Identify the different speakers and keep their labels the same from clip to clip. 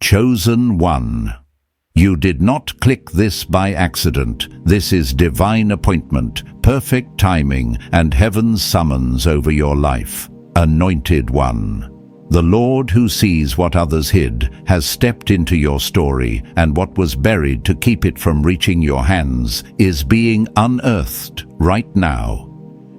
Speaker 1: Chosen one. You did not click this by accident. This is divine appointment, perfect timing, and heaven's summons over your life. Anointed one. The Lord who sees what others hid has stepped into your story, and what was buried to keep it from reaching your hands is being unearthed right now.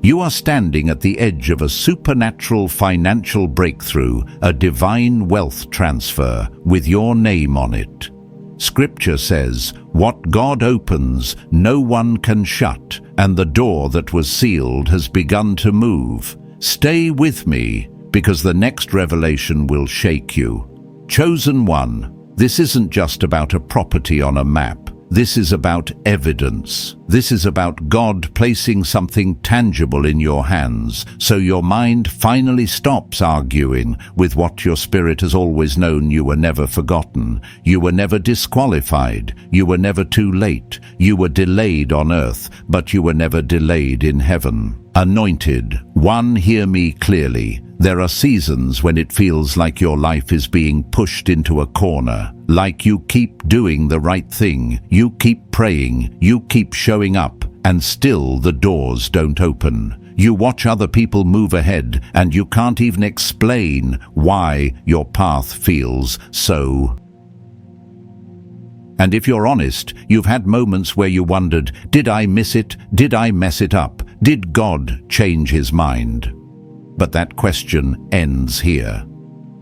Speaker 1: You are standing at the edge of a supernatural financial breakthrough, a divine wealth transfer with your name on it. Scripture says, "What God opens, no one can shut, and the door that was sealed has begun to move." Stay with me, because the next revelation will shake you. Chosen one, this isn't just about a property on a map. This is about evidence. This is about God placing something tangible in your hands, so your mind finally stops arguing with what your spirit has always known. You were never forgotten. You were never disqualified. You were never too late. You were delayed on earth, but you were never delayed in heaven. Anointed one, hear me clearly. There are seasons when it feels like your life is being pushed into a corner, like you keep doing the right thing, you keep praying, you keep showing up, and still the doors don't open. You watch other people move ahead, and you can't even explain why your path feels so. And if you're honest, you've had moments where you wondered, did I miss it? Did I mess it up? Did God change his mind? But that question ends here.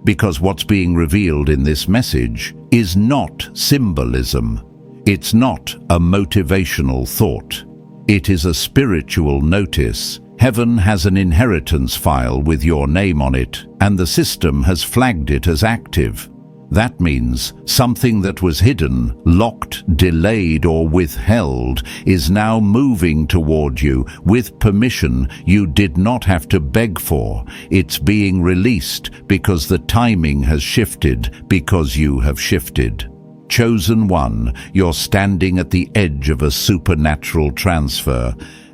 Speaker 1: Because what's being revealed in this message is not symbolism. It's not a motivational thought. It is a spiritual notice. Heaven has an inheritance file with your name on it, and the system has flagged it as active. That means something that was hidden, locked, delayed, or withheld is now moving toward you with permission you did not have to beg for. It's being released because the timing has shifted, because you have shifted. Chosen one, you're standing at the edge of a supernatural transfer.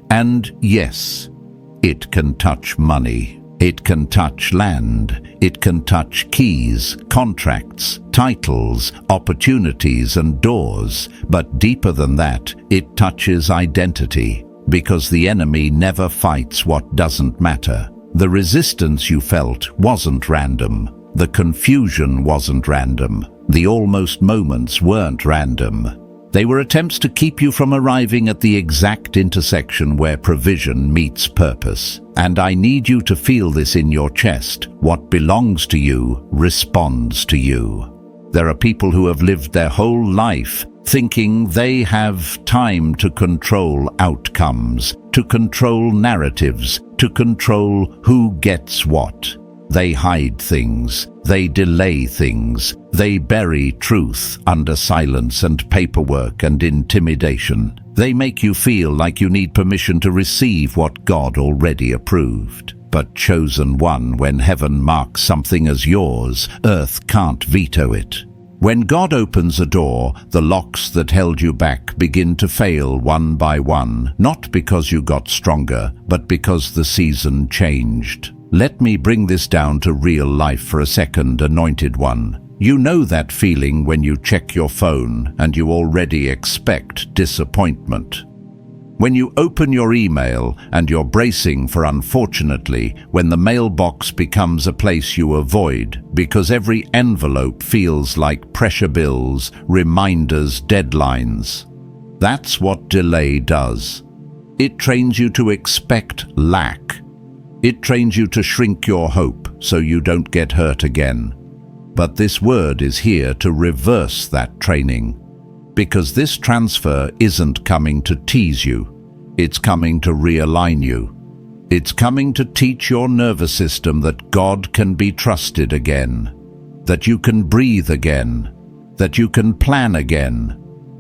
Speaker 1: And yes, it can touch money. It can touch land, it can touch keys, contracts, titles, opportunities and doors, but deeper than that, it touches identity, because the enemy never fights what doesn't matter. The resistance you felt wasn't random, the confusion wasn't random, the almost moments weren't random. They were attempts to keep you from arriving at the exact intersection where provision meets purpose. And I need you to feel this in your chest. What belongs to you responds to you. There are people who have lived their whole life thinking they have time to control outcomes, to control narratives, to control who gets what. They hide things, they delay things, they bury truth under silence and paperwork and intimidation. They make you feel like you need permission to receive what God already approved. But chosen one, when heaven marks something as yours, earth can't veto it. When God opens a door, the locks that held you back begin to fail one by one, not because you got stronger, but because the season changed. Let me bring this down to real life for a second, anointed one. You know that feeling when you check your phone and you already expect disappointment. When you open your email and you're bracing for unfortunately, when the mailbox becomes a place you avoid because every envelope feels like pressure bills, reminders, deadlines. That's what delay does. It trains you to expect lack. It trains you to shrink your hope so you don't get hurt again. But this word is here to reverse that training. Because this transfer isn't coming to tease you. It's coming to realign you. It's coming to teach your nervous system that God can be trusted again. That you can breathe again. That you can plan again.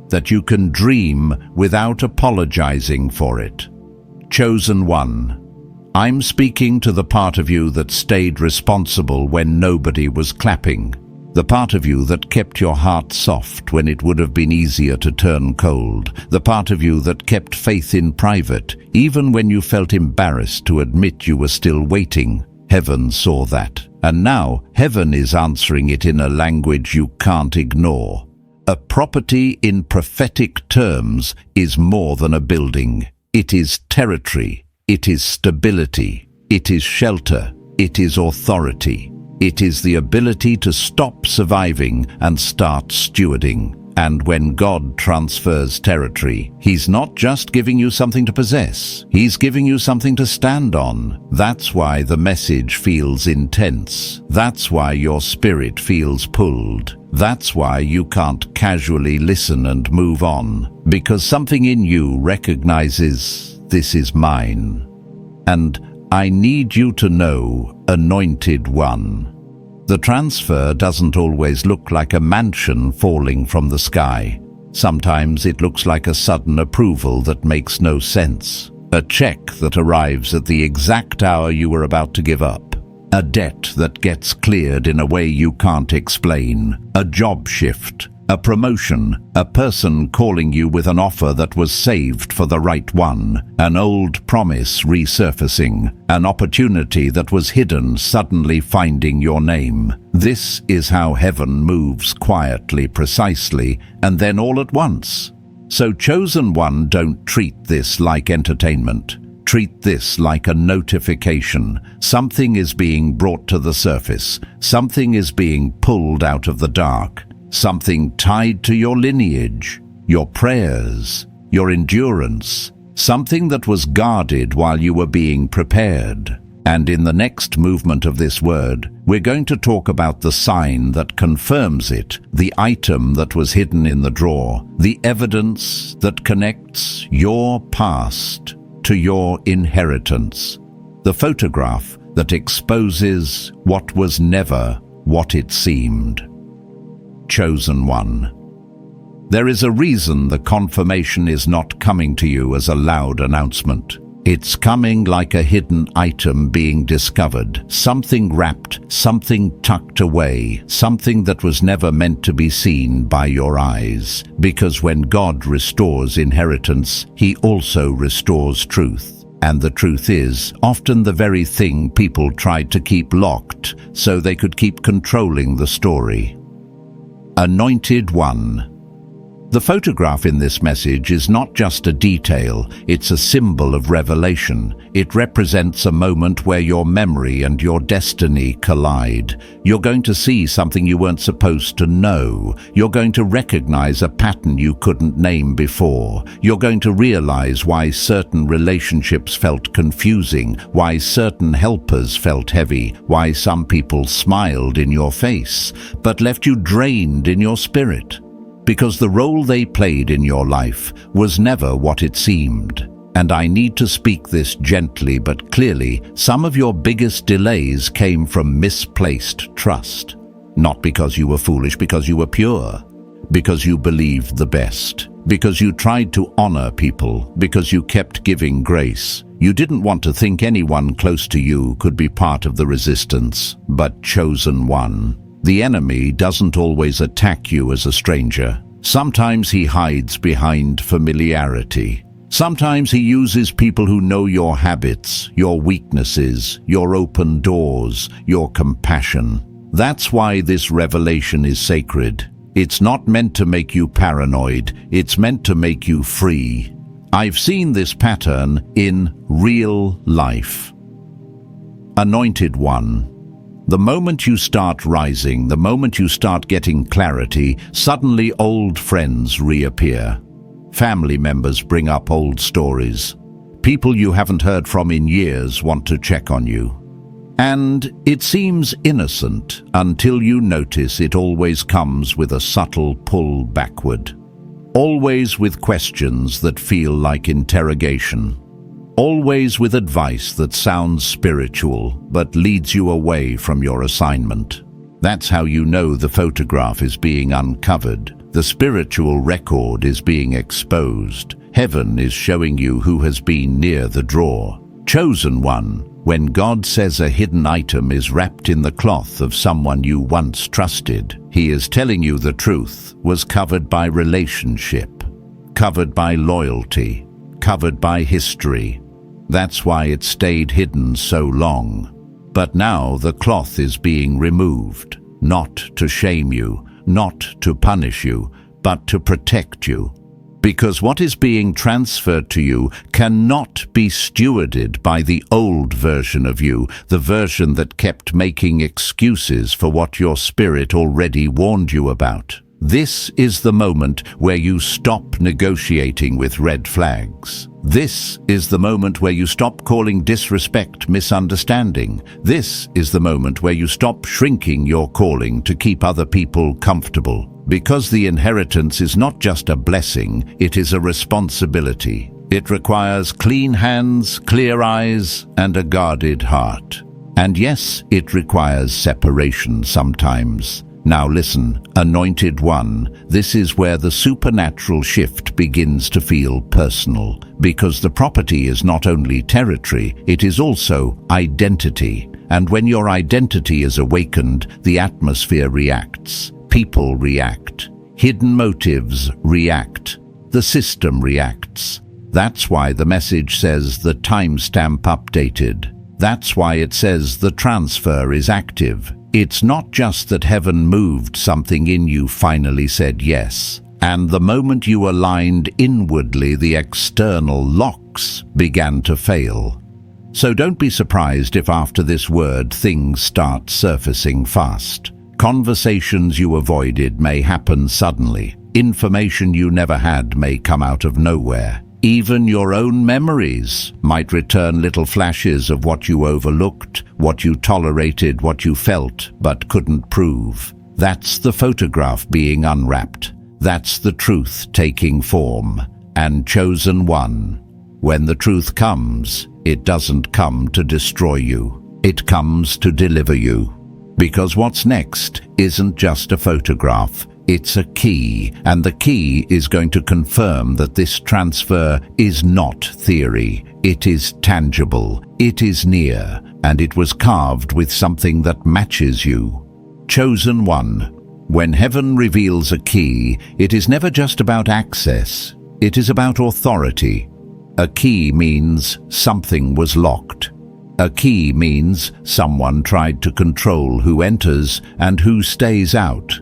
Speaker 1: That you can dream without apologizing for it. Chosen one. I'm speaking to the part of you that stayed responsible when nobody was clapping. The part of you that kept your heart soft when it would have been easier to turn cold. The part of you that kept faith in private, even when you felt embarrassed to admit you were still waiting. Heaven saw that, and now heaven is answering it in a language you can't ignore. A property in prophetic terms is more than a building. It is territory. It is stability. It is shelter. It is authority. It is the ability to stop surviving and start stewarding. And when God transfers territory, He's not just giving you something to possess. He's giving you something to stand on. That's why the message feels intense. That's why your spirit feels pulled. That's why you can't casually listen and move on. Because something in you recognizes, this is mine. And I need you to know, Anointed One. The transfer doesn't always look like a mansion falling from the sky. Sometimes it looks like a sudden approval that makes no sense. A check that arrives at the exact hour you were about to give up. A debt that gets cleared in a way you can't explain. A job shift. A promotion, a person calling you with an offer that was saved for the right one, an old promise resurfacing, an opportunity that was hidden suddenly finding your name. This is how heaven moves quietly, precisely, and then all at once. So chosen one, don't treat this like entertainment. Treat this like a notification. Something is being brought to the surface. Something is being pulled out of the dark. Something tied to your lineage, your prayers, your endurance, something that was guarded while you were being prepared. And in the next movement of this word, we're going to talk about the sign that confirms it, the item that was hidden in the drawer, the evidence that connects your past to your inheritance, the photograph that exposes what was never what it seemed. Chosen one. There is a reason the confirmation is not coming to you as a loud announcement. It's coming like a hidden item being discovered, something wrapped, something tucked away, something that was never meant to be seen by your eyes. Because when God restores inheritance, He also restores truth. And the truth is often the very thing people tried to keep locked so they could keep controlling the story. Anointed One. The photograph in this message is not just a detail, it's a symbol of revelation. It represents a moment where your memory and your destiny collide. You're going to see something you weren't supposed to know. You're going to recognize a pattern you couldn't name before. You're going to realize why certain relationships felt confusing, why certain helpers felt heavy, why some people smiled in your face, but left you drained in your spirit. Because the role they played in your life was never what it seemed. And I need to speak this gently but clearly. Some of your biggest delays came from misplaced trust. Not because you were foolish, because you were pure. Because you believed the best. Because you tried to honor people. Because you kept giving grace. You didn't want to think anyone close to you could be part of the resistance. But chosen one. The enemy doesn't always attack you as a stranger. Sometimes he hides behind familiarity. Sometimes he uses people who know your habits, your weaknesses, your open doors, your compassion. That's why this revelation is sacred. It's not meant to make you paranoid. It's meant to make you free. I've seen this pattern in real life. Anointed One. The moment you start rising, the moment you start getting clarity, suddenly old friends reappear. Family members bring up old stories. People you haven't heard from in years want to check on you. And it seems innocent until you notice it always comes with a subtle pull backward. Always with questions that feel like interrogation. Always with advice that sounds spiritual, but leads you away from your assignment. That's how you know the photograph is being uncovered. The spiritual record is being exposed. Heaven is showing you who has been near the drawer. Chosen one. When God says a hidden item is wrapped in the cloth of someone you once trusted, He is telling you the truth was covered by relationship, covered by loyalty, covered by history. That's why it stayed hidden so long. But now the cloth is being removed, not to shame you, not to punish you, but to protect you. Because what is being transferred to you cannot be stewarded by the old version of you, the version that kept making excuses for what your spirit already warned you about. This is the moment where you stop negotiating with red flags. This is the moment where you stop calling disrespect misunderstanding. This is the moment where you stop shrinking your calling to keep other people comfortable. Because the inheritance is not just a blessing, it is a responsibility. It requires clean hands, clear eyes, and a guarded heart. And yes, it requires separation sometimes. Now listen, Anointed One, this is where the supernatural shift begins to feel personal, because the property is not only territory, it is also identity. And when your identity is awakened, the atmosphere reacts, people react, hidden motives react, the system reacts. That's why the message says the timestamp updated. That's why it says the transfer is active. It's not just that heaven moved something in you, finally said yes. And the moment you aligned inwardly, the external locks began to fail. So don't be surprised if after this word things start surfacing fast. Conversations you avoided may happen suddenly. Information you never had may come out of nowhere. Even your own memories might return little flashes of what you overlooked, what you tolerated, what you felt but couldn't prove. That's the photograph being unwrapped. That's the truth taking form. And Chosen One, when the truth comes, it doesn't come to destroy you. It comes to deliver you. Because what's next isn't just a photograph. It's a key, and the key is going to confirm that this transfer is not theory. It is tangible, it is near, and it was carved with something that matches you. Chosen One, when heaven reveals a key, it is never just about access, it is about authority. A key means something was locked. A key means someone tried to control who enters and who stays out.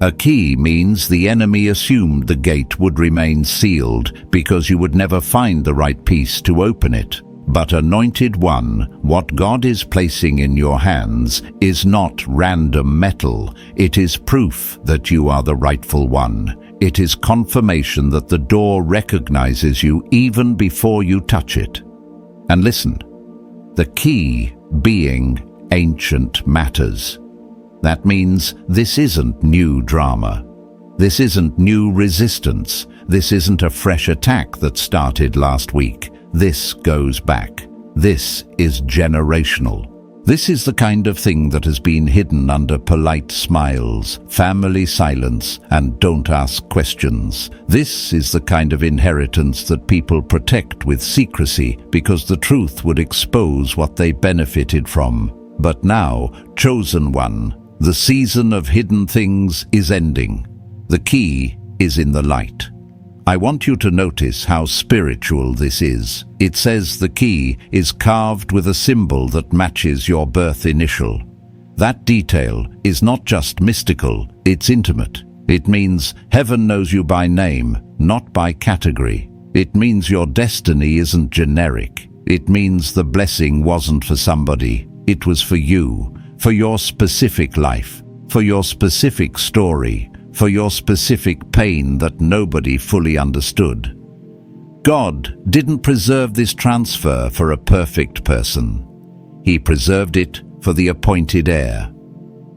Speaker 1: A key means the enemy assumed the gate would remain sealed because you would never find the right piece to open it. But Anointed One, what God is placing in your hands is not random metal. It is proof that you are the rightful one. It is confirmation that the door recognizes you even before you touch it. And listen, the key being ancient matters. That means this isn't new drama. This isn't new resistance. This isn't a fresh attack that started last week. This goes back. This is generational. This is the kind of thing that has been hidden under polite smiles, family silence, and don't ask questions. This is the kind of inheritance that people protect with secrecy because the truth would expose what they benefited from. But now, Chosen One, the season of hidden things is ending. The key is in the light. I want you to notice how spiritual this is. It says the key is carved with a symbol that matches your birth initial. That detail is not just mystical, it's intimate. It means heaven knows you by name, not by category. It means your destiny isn't generic. It means the blessing wasn't for somebody, it was for you. For your specific life, for your specific story, for your specific pain that nobody fully understood. God didn't preserve this transfer for a perfect person. He preserved it for the appointed heir.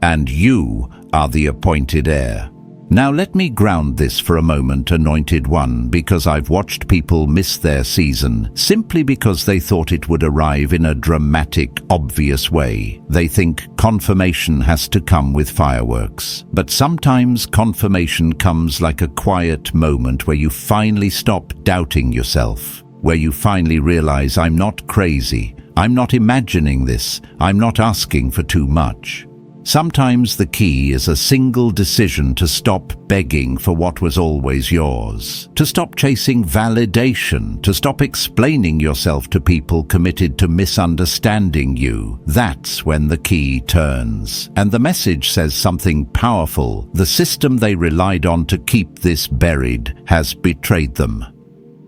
Speaker 1: And you are the appointed heir. Now let me ground this for a moment, Anointed One, because I've watched people miss their season simply because they thought it would arrive in a dramatic, obvious way. They think confirmation has to come with fireworks. But sometimes confirmation comes like a quiet moment where you finally stop doubting yourself, where you finally realize, I'm not crazy, I'm not imagining this, I'm not asking for too much. Sometimes the key is a single decision to stop begging for what was always yours, to stop chasing validation, to stop explaining yourself to people committed to misunderstanding you. That's when the key turns. And the message says something powerful. The system they relied on to keep this buried has betrayed them.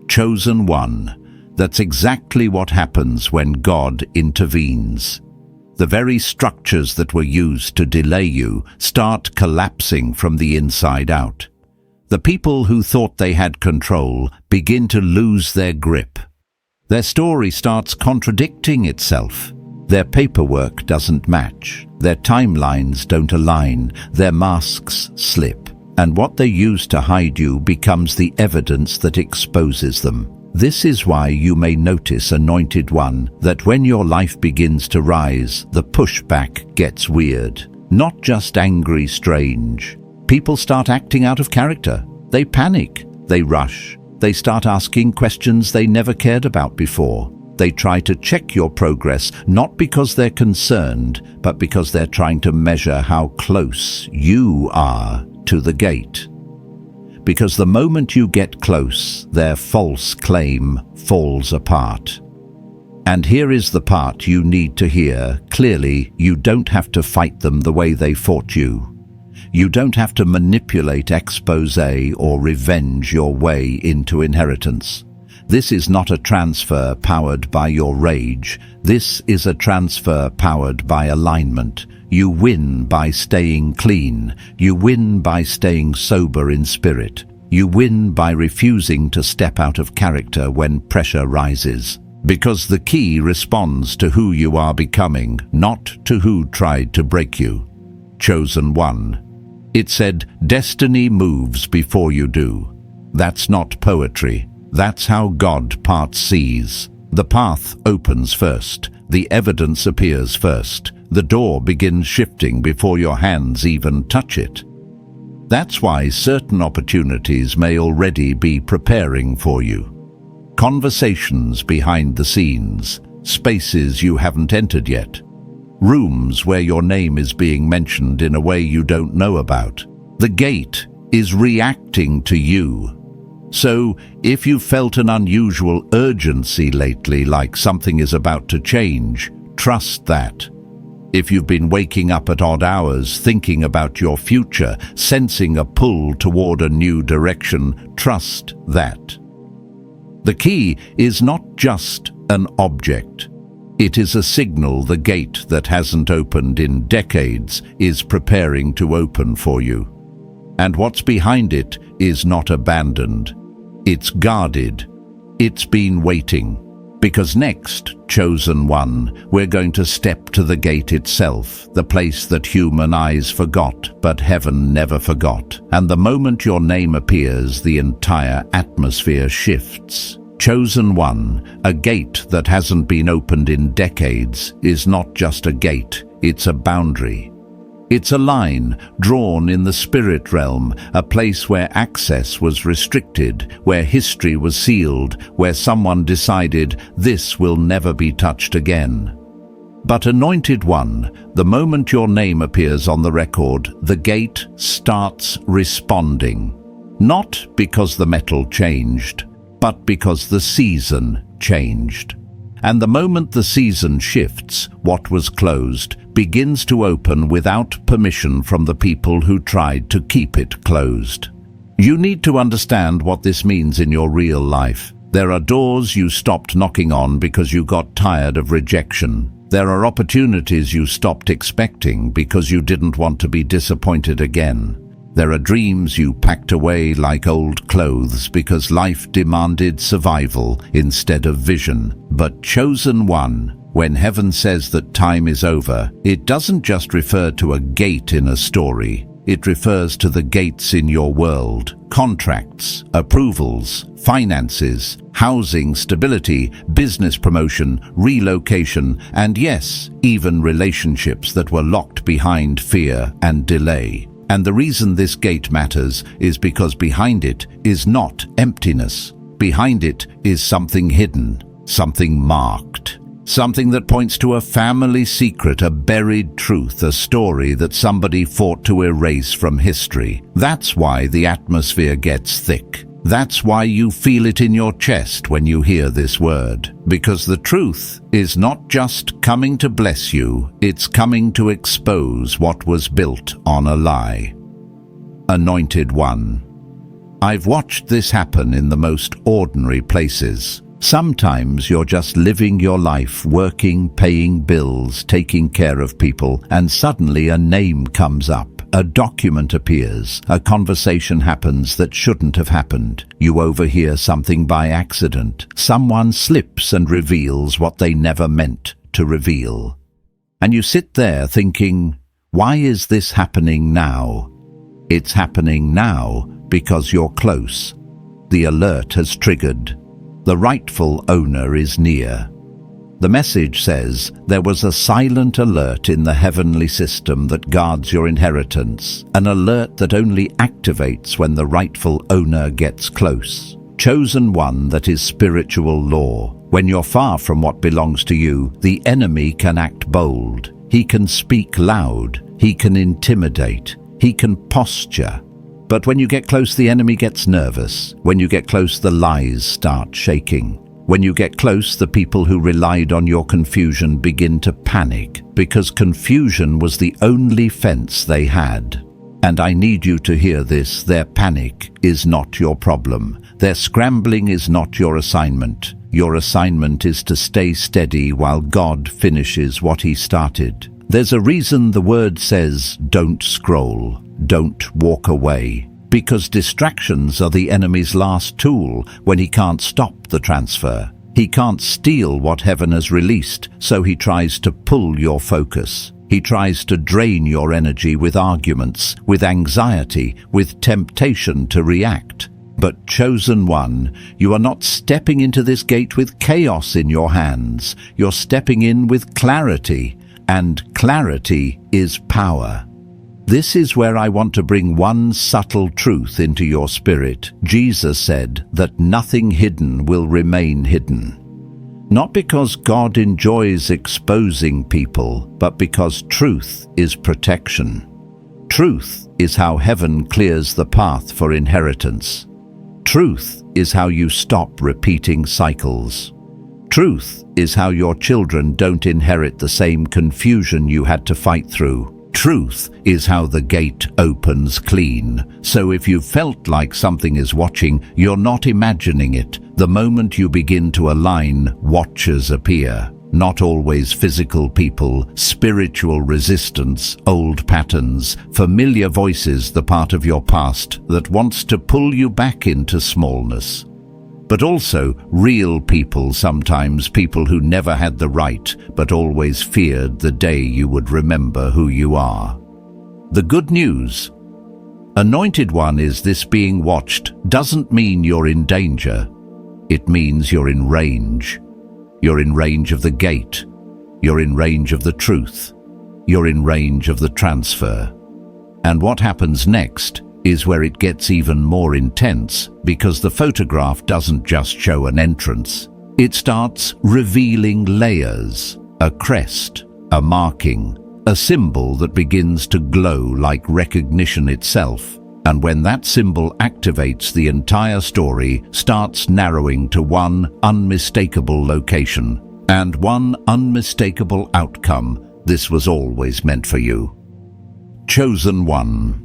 Speaker 1: Chosen one. That's exactly what happens when God intervenes. The very structures that were used to delay you start collapsing from the inside out. The people who thought they had control begin to lose their grip. Their story starts contradicting itself. Their paperwork doesn't match. Their timelines don't align. Their masks slip. And what they use to hide you becomes the evidence that exposes them. This is why you may notice, Anointed One, that when your life begins to rise, the pushback gets weird. Not just angry, strange. People start acting out of character. They panic. They rush. They start asking questions they never cared about before. They try to check your progress, not because they're concerned, but because they're trying to measure how close you are to the gate. Because the moment you get close, their false claim falls apart. And here is the part you need to hear. Clearly, you don't have to fight them the way they fought you. You don't have to manipulate, expose, or revenge your way into inheritance. This is not a transfer powered by your rage. This is a transfer powered by alignment. You win by staying clean. You win by staying sober in spirit. You win by refusing to step out of character when pressure rises. Because the key responds to who you are becoming, not to who tried to break you. Chosen one. It said, destiny moves before you do. That's not poetry. That's how God parts seas. The path opens first. The evidence appears first. The door begins shifting before your hands even touch it. That's why certain opportunities may already be preparing for you. Conversations behind the scenes, spaces you haven't entered yet, rooms where your name is being mentioned in a way you don't know about. The gate is reacting to you. So, if you've felt an unusual urgency lately, like something is about to change, trust that. If you've been waking up at odd hours, thinking about your future, sensing a pull toward a new direction, trust that. The key is not just an object. It is a signal the gate that hasn't opened in decades is preparing to open for you. And what's behind it is not abandoned. It's guarded. It's been waiting. Because next, Chosen One, we're going to step to the gate itself, the place that human eyes forgot, but heaven never forgot. And the moment your name appears, the entire atmosphere shifts. Chosen One, a gate that hasn't been opened in decades, is not just a gate, it's a boundary. It's a line drawn in the spirit realm, a place where access was restricted, where history was sealed, where someone decided this will never be touched again. But Anointed One, the moment your name appears on the record, the gate starts responding. Not because the metal changed, but because the season changed. And the moment the season shifts, what was closed begins to open without permission from the people who tried to keep it closed. You need to understand what this means in your real life. There are doors you stopped knocking on because you got tired of rejection. There are opportunities you stopped expecting because you didn't want to be disappointed again. There are dreams you packed away like old clothes because life demanded survival instead of vision. But Chosen One, when heaven says that time is over, it doesn't just refer to a gate in a story. It refers to the gates in your world. Contracts, approvals, finances, housing, stability, business promotion, relocation, and yes, even relationships that were locked behind fear and delay. And the reason this gate matters is because behind it is not emptiness. Behind it is something hidden, something marked. Something that points to a family secret, a buried truth, a story that somebody fought to erase from history. That's why the atmosphere gets thick. That's why you feel it in your chest when you hear this word. Because the truth is not just coming to bless you, it's coming to expose what was built on a lie. Anointed One. I've watched this happen in the most ordinary places. Sometimes you're just living your life, working, paying bills, taking care of people, and suddenly a name comes up. A document appears. A conversation happens that shouldn't have happened. You overhear something by accident. Someone slips and reveals what they never meant to reveal. And you sit there thinking, why is this happening now? It's happening now because you're close. The alert has triggered. The rightful owner is near. The message says there was a silent alert in the heavenly system that guards your inheritance, an alert that only activates when the rightful owner gets close. Chosen One, that is spiritual law. When you're far from what belongs to you, the enemy can act bold. He can speak loud. He can intimidate. He can posture. But when you get close, the enemy gets nervous. When you get close, the lies start shaking. When you get close, the people who relied on your confusion begin to panic, because confusion was the only fence they had. And I need you to hear this: their panic is not your problem. Their scrambling is not your assignment. Your assignment is to stay steady while God finishes what He started. There's a reason the word says, don't scroll, don't walk away. Because distractions are the enemy's last tool when he can't stop the transfer. He can't steal what heaven has released, so he tries to pull your focus. He tries to drain your energy with arguments, with anxiety, with temptation to react. But Chosen One, you are not stepping into this gate with chaos in your hands. You're stepping in with clarity, and clarity is power. This is where I want to bring one subtle truth into your spirit. Jesus said that nothing hidden will remain hidden. Not because God enjoys exposing people, but because truth is protection. Truth is how heaven clears the path for inheritance. Truth is how you stop repeating cycles. Truth is how your children don't inherit the same confusion you had to fight through. Truth is how the gate opens clean. So if you felt like something is watching, you're not imagining it. The moment you begin to align, watchers appear. Not always physical people, spiritual resistance, old patterns, familiar voices, the part of your past that wants to pull you back into smallness. But also real people, sometimes people who never had the right, but always feared the day you would remember who you are. The good news, Anointed One, is this: being watched doesn't mean you're in danger. It means you're in range. You're in range of the gate. You're in range of the truth. You're in range of the transfer. And what happens next is where it gets even more intense, because the photograph doesn't just show an entrance. It starts revealing layers, a crest, a marking, a symbol that begins to glow like recognition itself. And when that symbol activates, the entire story starts narrowing to one unmistakable location and one unmistakable outcome. This was always meant for you. Chosen One.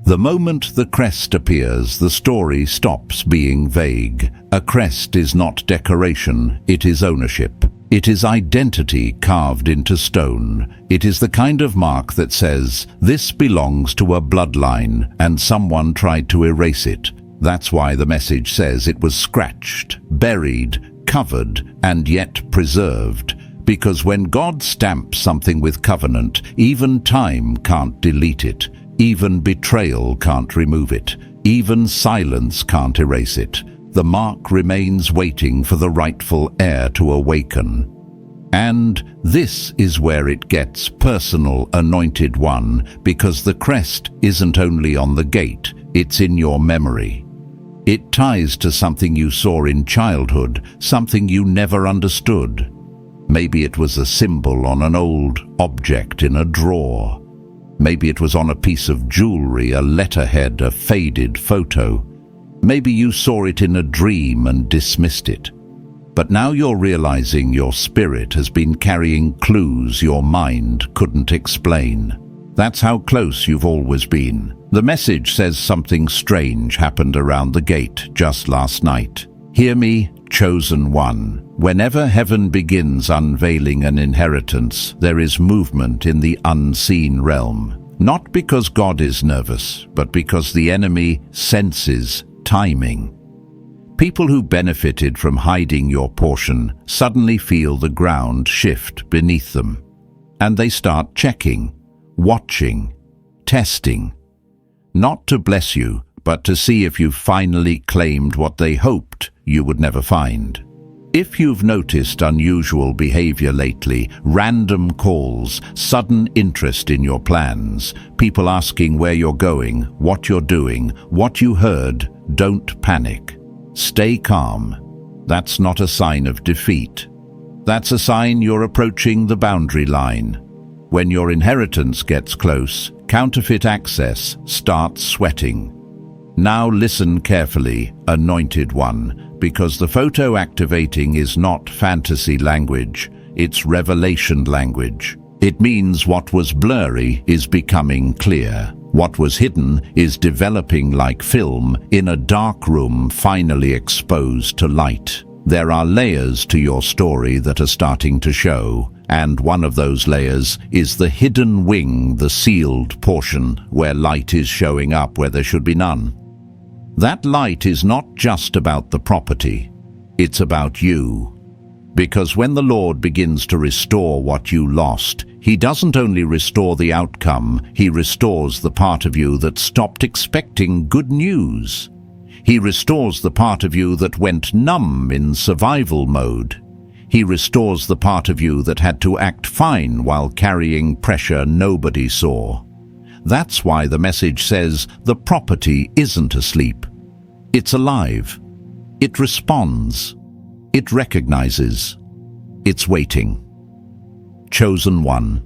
Speaker 1: The moment the crest appears, the story stops being vague. A crest is not decoration, it is ownership. It is identity carved into stone. It is the kind of mark that says, this belongs to a bloodline, and someone tried to erase it. That's why the message says it was scratched, buried, covered, and yet preserved. Because when God stamps something with covenant, even time can't delete it. Even betrayal can't remove it. Even silence can't erase it. The mark remains waiting for the rightful heir to awaken. And this is where it gets personal, Anointed One, because the crest isn't only on the gate, it's in your memory. It ties to something you saw in childhood, something you never understood. Maybe it was a symbol on an old object in a drawer. Maybe it was on a piece of jewelry, a letterhead, a faded photo. Maybe you saw it in a dream and dismissed it. But now you're realizing your spirit has been carrying clues your mind couldn't explain. That's how close you've always been. The message says something strange happened around the gate just last night. Hear me, chosen one. Whenever heaven begins unveiling an inheritance, there is movement in the unseen realm. Not because God is nervous, but because the enemy senses timing. People who benefited from hiding your portion suddenly feel the ground shift beneath them. And they start checking, watching, testing. Not to bless you, but to see if you've finally claimed what they hoped you would never find. If you've noticed unusual behavior lately, random calls, sudden interest in your plans, people asking where you're going, what you're doing, what you heard, don't panic. Stay calm. That's not a sign of defeat. That's a sign you're approaching the boundary line. When your inheritance gets close, counterfeit access starts sweating. Now listen carefully, anointed one, because the photo activating is not fantasy language, it's revelation language. It means what was blurry is becoming clear. What was hidden is developing like film in a dark room finally exposed to light. There are layers to your story that are starting to show, and one of those layers is the hidden wing, the sealed portion, where light is showing up where there should be none. That light is not just about the property, it's about you. Because when the Lord begins to restore what you lost, He doesn't only restore the outcome, He restores the part of you that stopped expecting good news. He restores the part of you that went numb in survival mode. He restores the part of you that had to act fine while carrying pressure nobody saw. That's why the message says the property isn't asleep. It's alive. It responds. It recognizes. It's waiting. Chosen one.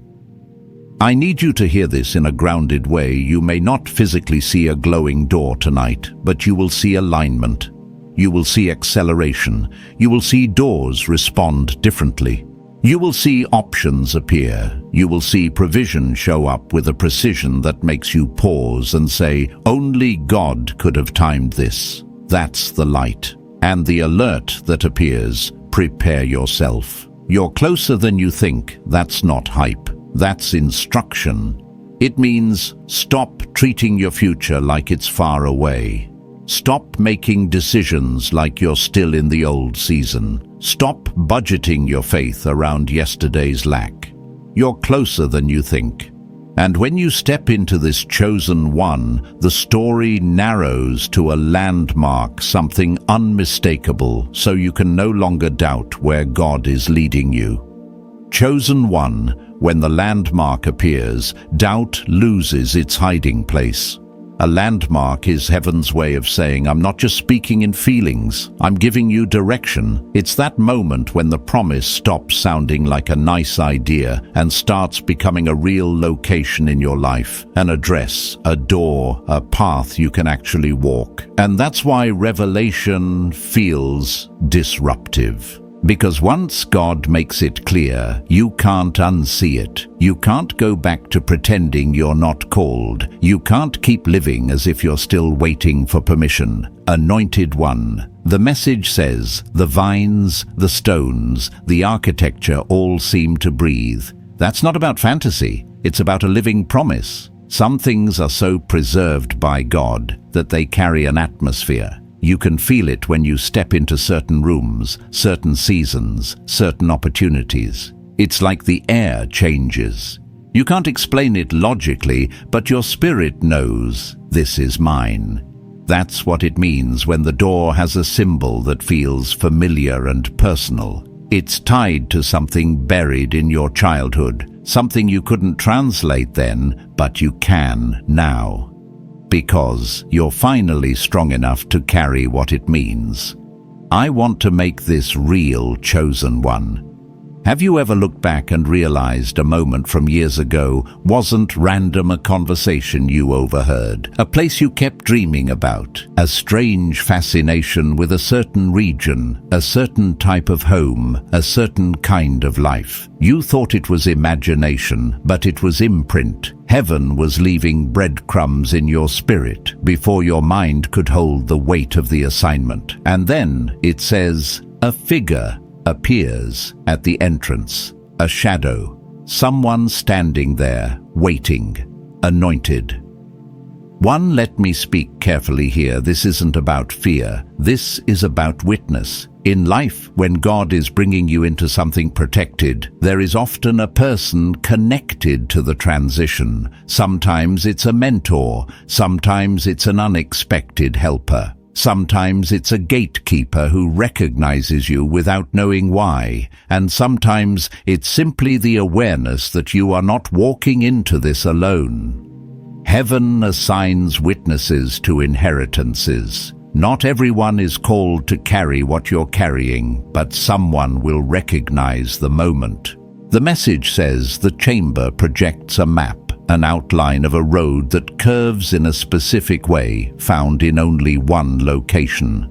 Speaker 1: I need you to hear this in a grounded way. You may not physically see a glowing door tonight, but you will see alignment. You will see acceleration. You will see doors respond differently. You will see options appear. You will see provision show up with a precision that makes you pause and say, only God could have timed this. That's the light. And the alert that appears, prepare yourself. You're closer than you think. That's not hype. That's instruction. It means stop treating your future like it's far away. Stop making decisions like you're still in the old season. Stop budgeting your faith around yesterday's lack. You're closer than you think. And when you step into this chosen one, the story narrows to a landmark, something unmistakable, so you can no longer doubt where God is leading you. Chosen one, when the landmark appears, doubt loses its hiding place. A landmark is heaven's way of saying, I'm not just speaking in feelings, I'm giving you direction. It's that moment when the promise stops sounding like a nice idea and starts becoming a real location in your life, an address, a door, a path you can actually walk. And that's why revelation feels disruptive. Because once God makes it clear, you can't unsee it. You can't go back to pretending you're not called. You can't keep living as if you're still waiting for permission. Anointed one. The message says, the vines, the stones, the architecture all seem to breathe. That's not about fantasy. It's about a living promise. Some things are so preserved by God that they carry an atmosphere. You can feel it when you step into certain rooms, certain seasons, certain opportunities. It's like the air changes. You can't explain it logically, but your spirit knows, this is mine. That's what it means when the door has a symbol that feels familiar and personal. It's tied to something buried in your childhood, something you couldn't translate then, but you can now. Because you're finally strong enough to carry what it means. I want to make this real, chosen one. Have you ever looked back and realized a moment from years ago wasn't random a conversation you overheard, a place you kept dreaming about, a strange fascination with a certain region, a certain type of home, a certain kind of life? You thought it was imagination, but it was imprint. Heaven was leaving breadcrumbs in your spirit before your mind could hold the weight of the assignment. And then, it says, a figure appears at the entrance, a shadow, someone standing there, waiting, anointed. One, let me speak carefully here. This isn't about fear. This is about witness. In life, when God is bringing you into something protected, there is often a person connected to the transition. Sometimes it's a mentor. Sometimes it's an unexpected helper. Sometimes it's a gatekeeper who recognizes you without knowing why, and sometimes it's simply the awareness that you are not walking into this alone. Heaven assigns witnesses to inheritances. Not everyone is called to carry what you're carrying, but someone will recognize the moment. The message says the chamber projects a map, an outline of a road that curves in a specific way, found in only one location.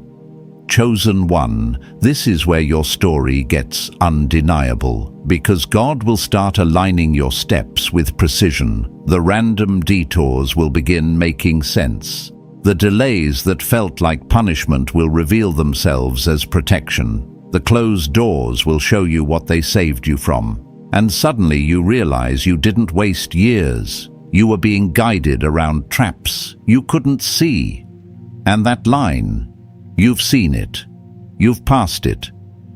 Speaker 1: Chosen one, this is where your story gets undeniable, because God will start aligning your steps with precision. The random detours will begin making sense. The delays that felt like punishment will reveal themselves as protection. The closed doors will show you what they saved you from. And suddenly you realize you didn't waste years. You were being guided around traps you couldn't see. And that line, you've seen it. You've passed it.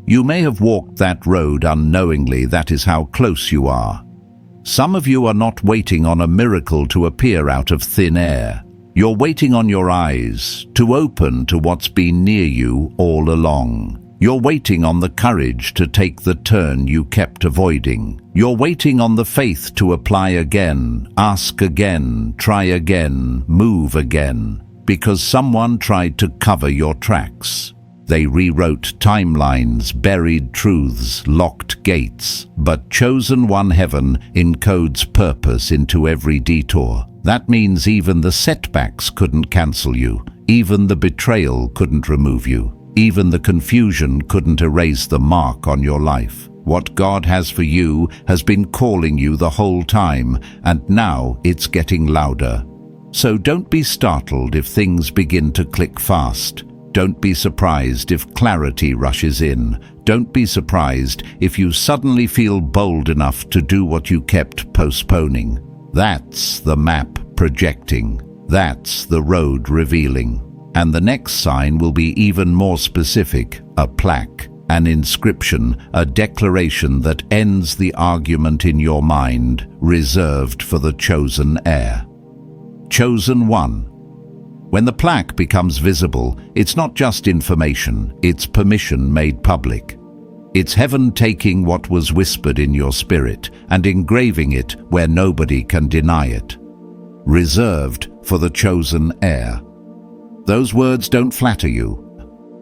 Speaker 1: You may have walked that road unknowingly. That is how close you are. Some of you are not waiting on a miracle to appear out of thin air. You're waiting on your eyes to open to what's been near you all along. You're waiting on the courage to take the turn you kept avoiding. You're waiting on the faith to apply again, ask again, try again, move again, because someone tried to cover your tracks. They rewrote timelines, buried truths, locked gates, but Chosen One Heaven encodes purpose into every detour. That means even the setbacks couldn't cancel you, even the betrayal couldn't remove you. Even the confusion couldn't erase the mark on your life. What God has for you has been calling you the whole time, and now it's getting louder. So don't be startled if things begin to click fast. Don't be surprised if clarity rushes in. Don't be surprised if you suddenly feel bold enough to do what you kept postponing. That's the map projecting. That's the road revealing. And the next sign will be even more specific, a plaque, an inscription, a declaration that ends the argument in your mind, reserved for the chosen heir. Chosen One. When the plaque becomes visible, it's not just information, it's permission made public. It's heaven taking what was whispered in your spirit and engraving it where nobody can deny it. Reserved for the chosen heir. Those words don't flatter you.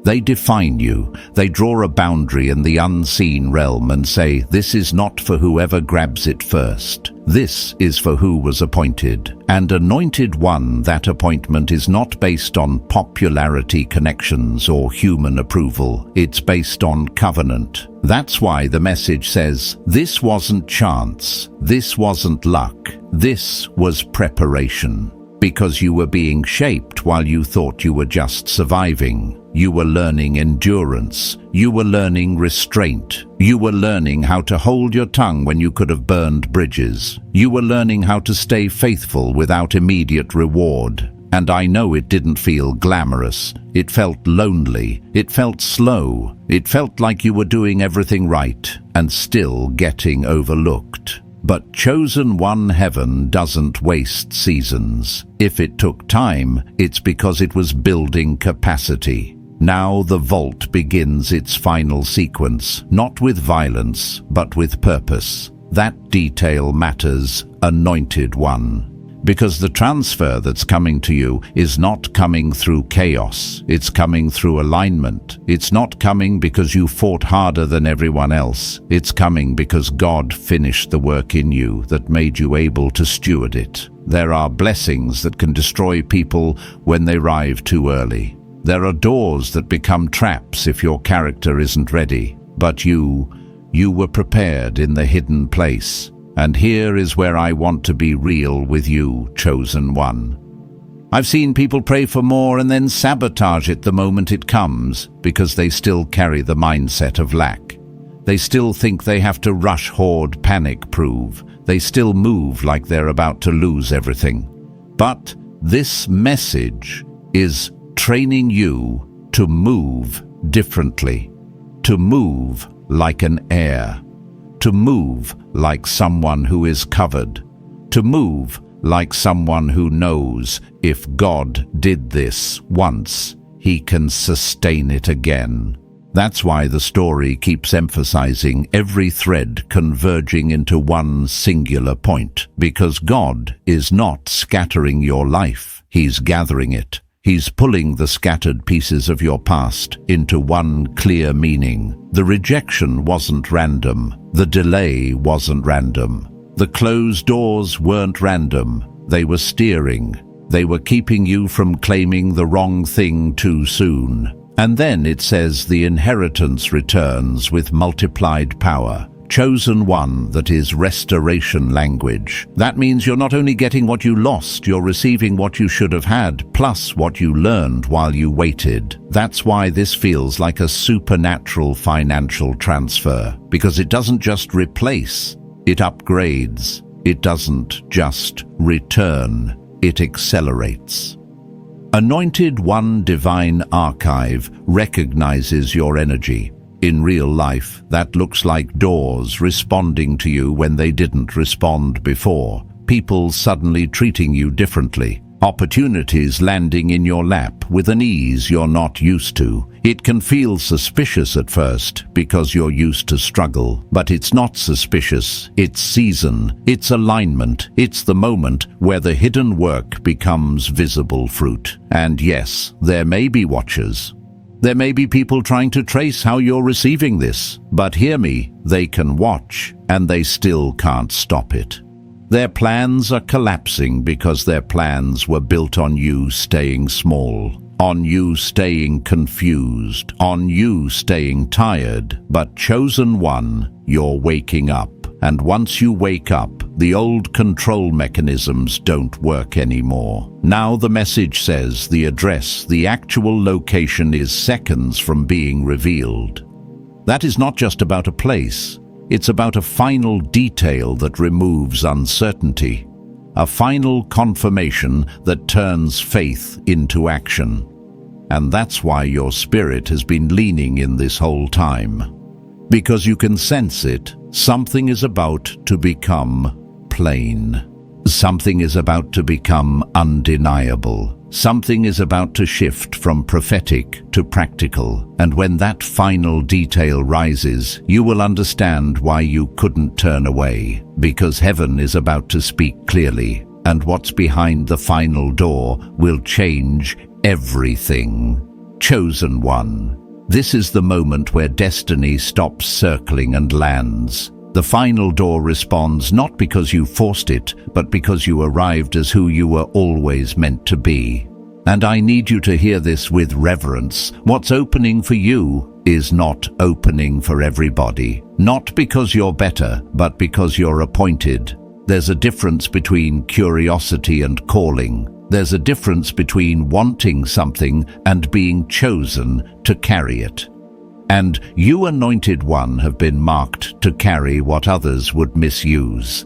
Speaker 1: They define you. They draw a boundary in the unseen realm and say, this is not for whoever grabs it first. This is for who was appointed. And anointed one, that appointment is not based on popularity, connections, or human approval. It's based on covenant. That's why the message says, this wasn't chance. This wasn't luck. This was preparation. Because you were being shaped while you thought you were just surviving. You were learning endurance. You were learning restraint. You were learning how to hold your tongue when you could have burned bridges. You were learning how to stay faithful without immediate reward. And I know it didn't feel glamorous. It felt lonely. It felt slow. It felt like you were doing everything right and still getting overlooked. But Chosen One Heaven doesn't waste seasons. If it took time, it's because it was building capacity. Now the vault begins its final sequence, not with violence, but with purpose. That detail matters, Anointed One. Because the transfer that's coming to you is not coming through chaos. It's coming through alignment. It's not coming because you fought harder than everyone else. It's coming because God finished the work in you that made you able to steward it. There are blessings that can destroy people when they arrive too early. There are doors that become traps if your character isn't ready. But you were prepared in the hidden place. And here is where I want to be real with you, chosen one. I've seen people pray for more and then sabotage it the moment it comes because they still carry the mindset of lack. They still think they have to rush, hoard, panic-proof. They still move like they're about to lose everything. But this message is training you to move differently, to move like an heir, to move like someone who is covered, to move like someone who knows if God did this once, He can sustain it again. That's why the story keeps emphasizing every thread converging into one singular point, because God is not scattering your life, He's gathering it. He's pulling the scattered pieces of your past into one clear meaning. The rejection wasn't random. The delay wasn't random. The closed doors weren't random. They were steering. They were keeping you from claiming the wrong thing too soon. And then it says the inheritance returns with multiplied power. Chosen one, that is restoration language. That means you're not only getting what you lost, you're receiving what you should have had, plus what you learned while you waited. That's why this feels like a supernatural financial transfer, because it doesn't just replace, it upgrades. It doesn't just return, it accelerates. Anointed One Divine Archive recognizes your energy. In real life, that looks like doors responding to you when they didn't respond before. People suddenly treating you differently. Opportunities landing in your lap with an ease you're not used to. It can feel suspicious at first because you're used to struggle. But it's not suspicious. It's season. It's alignment. It's the moment where the hidden work becomes visible fruit. And yes, there may be watchers. There may be people trying to trace how you're receiving this, but hear me, they can watch, and they still can't stop it. Their plans are collapsing because their plans were built on you staying small, on you staying confused, on you staying tired. But chosen one, you're waking up. And once you wake up, the old control mechanisms don't work anymore. Now the message says the address, the actual location is seconds from being revealed. That is not just about a place. It's about a final detail that removes uncertainty. A final confirmation that turns faith into action. And that's why your spirit has been leaning in this whole time. Because you can sense it. Something is about to become plain. Something is about to become undeniable. Something is about to shift from prophetic to practical. And when that final detail rises, you will understand why you couldn't turn away. Because heaven is about to speak clearly. And what's behind the final door will change everything. Chosen one. This is the moment where destiny stops circling and lands. The final door responds not because you forced it, but because you arrived as who you were always meant to be. And I need you to hear this with reverence. What's opening for you is not opening for everybody. Not because you're better, but because you're appointed. There's a difference between curiosity and calling. There's a difference between wanting something and being chosen to carry it. And you, Anointed One, have been marked to carry what others would misuse.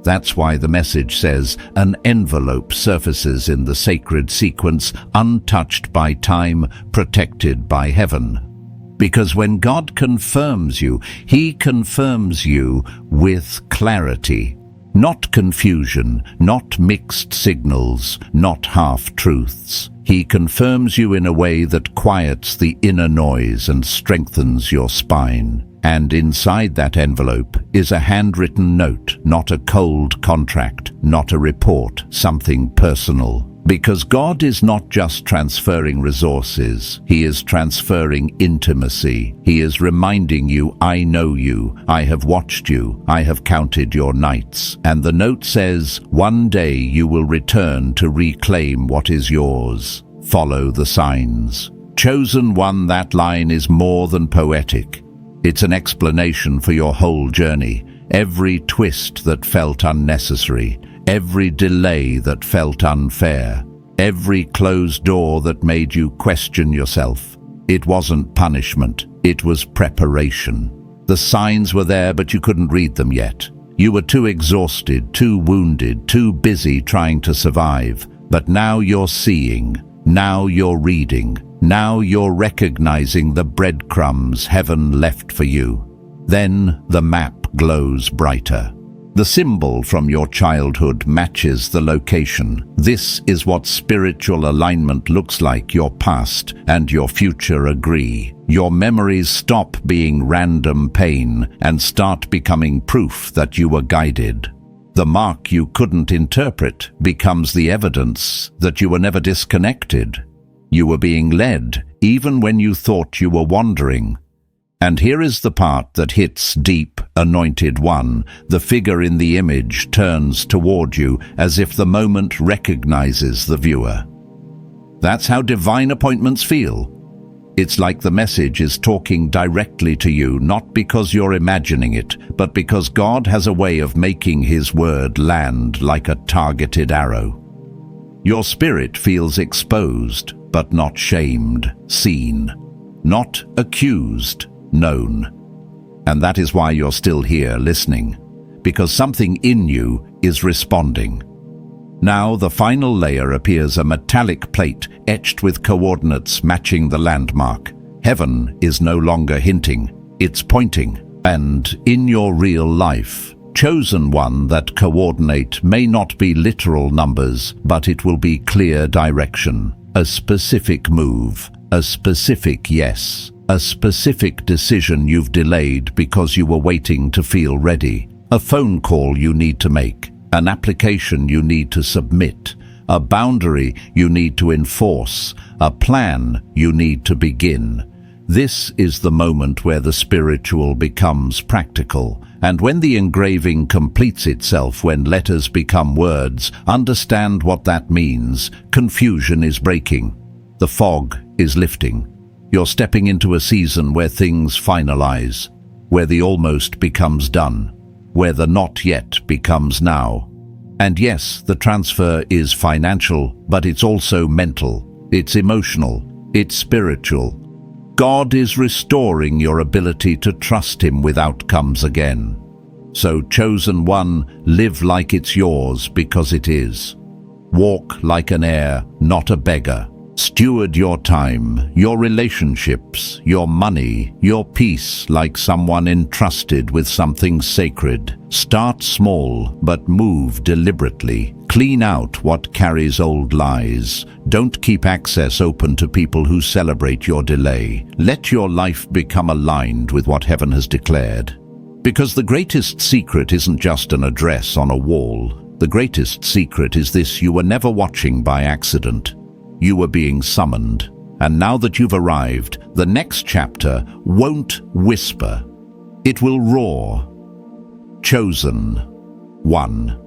Speaker 1: That's why the message says an envelope surfaces in the sacred sequence, untouched by time, protected by heaven. Because when God confirms you, He confirms you with clarity. Not confusion, not mixed signals, not half-truths. He confirms you in a way that quiets the inner noise and strengthens your spine. And inside that envelope is a handwritten note, not a cold contract, not a report, something personal. Because God is not just transferring resources, He is transferring intimacy. He is reminding you, I know you, I have watched you, I have counted your nights. And the note says, one day you will return to reclaim what is yours. Follow the signs. Chosen one, that line is more than poetic. It's an explanation for your whole journey. Every twist that felt unnecessary, every delay that felt unfair, every closed door that made you question yourself. It wasn't punishment, it was preparation. The signs were there, but you couldn't read them yet. You were too exhausted, too wounded, too busy trying to survive. But now you're seeing, now you're reading, now you're recognizing the breadcrumbs heaven left for you. Then the map glows brighter. The symbol from your childhood matches the location. This is what spiritual alignment looks like. Your past and your future agree. Your memories stop being random pain and start becoming proof that you were guided. The mark you couldn't interpret becomes the evidence that you were never disconnected. You were being led, even when you thought you were wandering. And here is the part that hits deep. Anointed one, the figure in the image turns toward you as if the moment recognizes the viewer. That's how divine appointments feel. It's like the message is talking directly to you, not because you're imagining it, but because God has a way of making His word land like a targeted arrow. Your spirit feels exposed, but not shamed, seen, not accused, known. And that is why you're still here listening, because something in you is responding. Now the final layer appears, a metallic plate etched with coordinates matching the landmark. Heaven is no longer hinting, it's pointing. And in your real life, chosen one, that coordinate may not be literal numbers, but it will be clear direction, a specific move, a specific yes. A specific decision you've delayed because you were waiting to feel ready. A phone call you need to make. An application you need to submit. A boundary you need to enforce. A plan you need to begin. This is the moment where the spiritual becomes practical. And when the engraving completes itself, when letters become words, understand what that means. Confusion is breaking. The fog is lifting. You're stepping into a season where things finalize, where the almost becomes done, where the not yet becomes now. And yes, the transfer is financial, but it's also mental, it's emotional, it's spiritual. God is restoring your ability to trust Him with outcomes again. So, chosen one, live like it's yours because it is. Walk like an heir, not a beggar. Steward your time, your relationships, your money, your peace like someone entrusted with something sacred. Start small, but move deliberately. Clean out what carries old lies. Don't keep access open to people who celebrate your delay. Let your life become aligned with what heaven has declared. Because the greatest secret isn't just an address on a wall. The greatest secret is this: you were never watching by accident. You were being summoned, and now that you've arrived, the next chapter won't whisper. It will roar. Chosen one.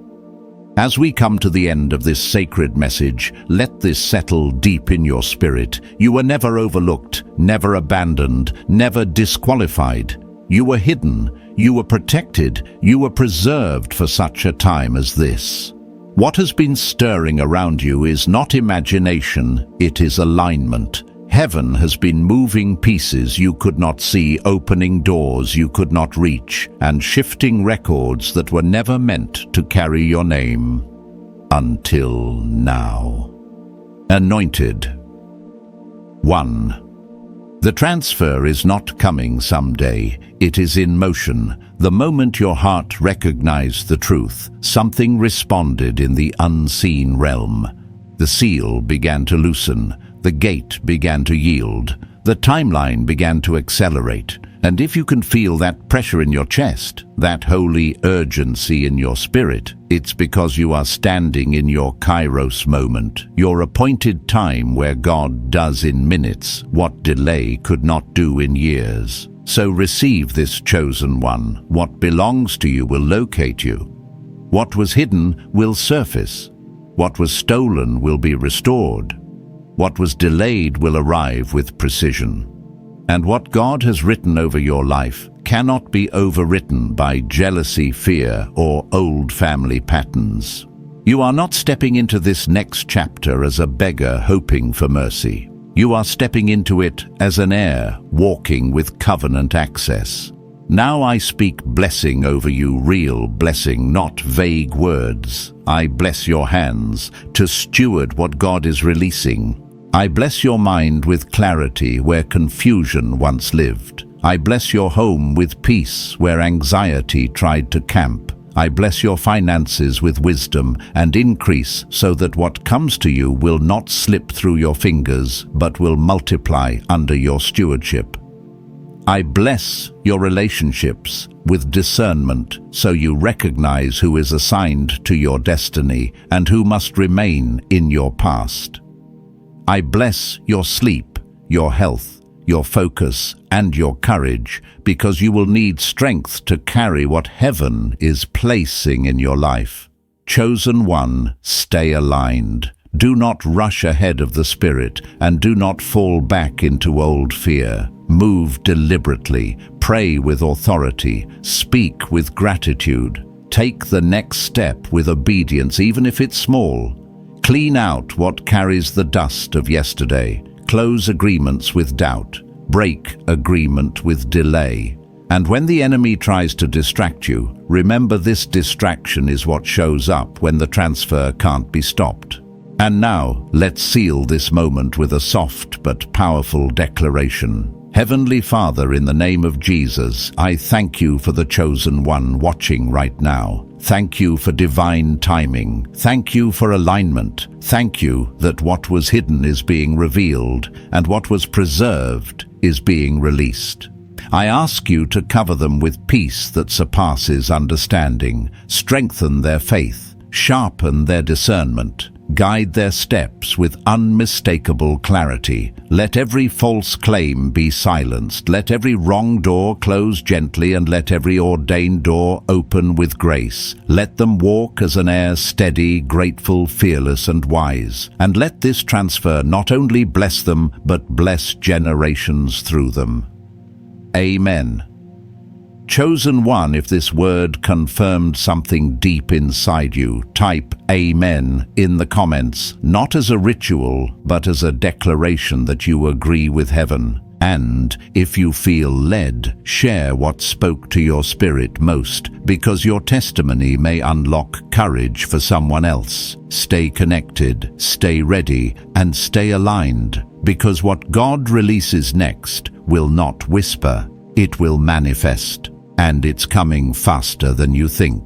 Speaker 1: As we come to the end of this sacred message, let this settle deep in your spirit. You were never overlooked, never abandoned, never disqualified. You were hidden, you were protected, you were preserved for such a time as this. What has been stirring around you is not imagination, it is alignment. Heaven has been moving pieces you could not see, opening doors you could not reach, and shifting records that were never meant to carry your name. Until now. Anointed. 1. The transfer is not coming someday, it is in motion. The moment your heart recognized the truth, something responded in the unseen realm. The seal began to loosen, the gate began to yield, the timeline began to accelerate. And if you can feel that pressure in your chest, that holy urgency in your spirit, it's because you are standing in your Kairos moment, your appointed time where God does in minutes what delay could not do in years. So receive this, chosen one. What belongs to you will locate you. What was hidden will surface. What was stolen will be restored. What was delayed will arrive with precision. And what God has written over your life cannot be overwritten by jealousy, fear, or old family patterns. You are not stepping into this next chapter as a beggar hoping for mercy. You are stepping into it as an heir walking with covenant access. Now I speak blessing over you, real blessing, not vague words. I bless your hands to steward what God is releasing. I bless your mind with clarity where confusion once lived. I bless your home with peace where anxiety tried to camp. I bless your finances with wisdom and increase so that what comes to you will not slip through your fingers but will multiply under your stewardship. I bless your relationships with discernment so you recognize who is assigned to your destiny and who must remain in your past. I bless your sleep, your health, your focus, and your courage, because you will need strength to carry what heaven is placing in your life. Chosen one, stay aligned. Do not rush ahead of the Spirit, and do not fall back into old fear. Move deliberately, pray with authority, speak with gratitude. Take the next step with obedience, even if it's small. Clean out what carries the dust of yesterday. Close agreements with doubt. Break agreement with delay. And when the enemy tries to distract you, remember this distraction is what shows up when the transfer can't be stopped. And now, let's seal this moment with a soft but powerful declaration. Heavenly Father, in the name of Jesus, I thank you for the chosen one watching right now. Thank you for divine timing. Thank you for alignment. Thank you that what was hidden is being revealed and what was preserved is being released. I ask you to cover them with peace that surpasses understanding, strengthen their faith, sharpen their discernment, guide their steps with unmistakable clarity. Let every false claim be silenced. Let every wrong door close gently, and let every ordained door open with grace. Let them walk as an heir, steady, grateful, fearless, and wise. And let this transfer not only bless them, but bless generations through them. Amen. Chosen one, if this word confirmed something deep inside you, type Amen in the comments, not as a ritual, but as a declaration that you agree with heaven. And if you feel led, share what spoke to your spirit most, because your testimony may unlock courage for someone else. Stay connected, stay ready, and stay aligned, because what God releases next will not whisper, it will manifest. And it's coming faster than you think.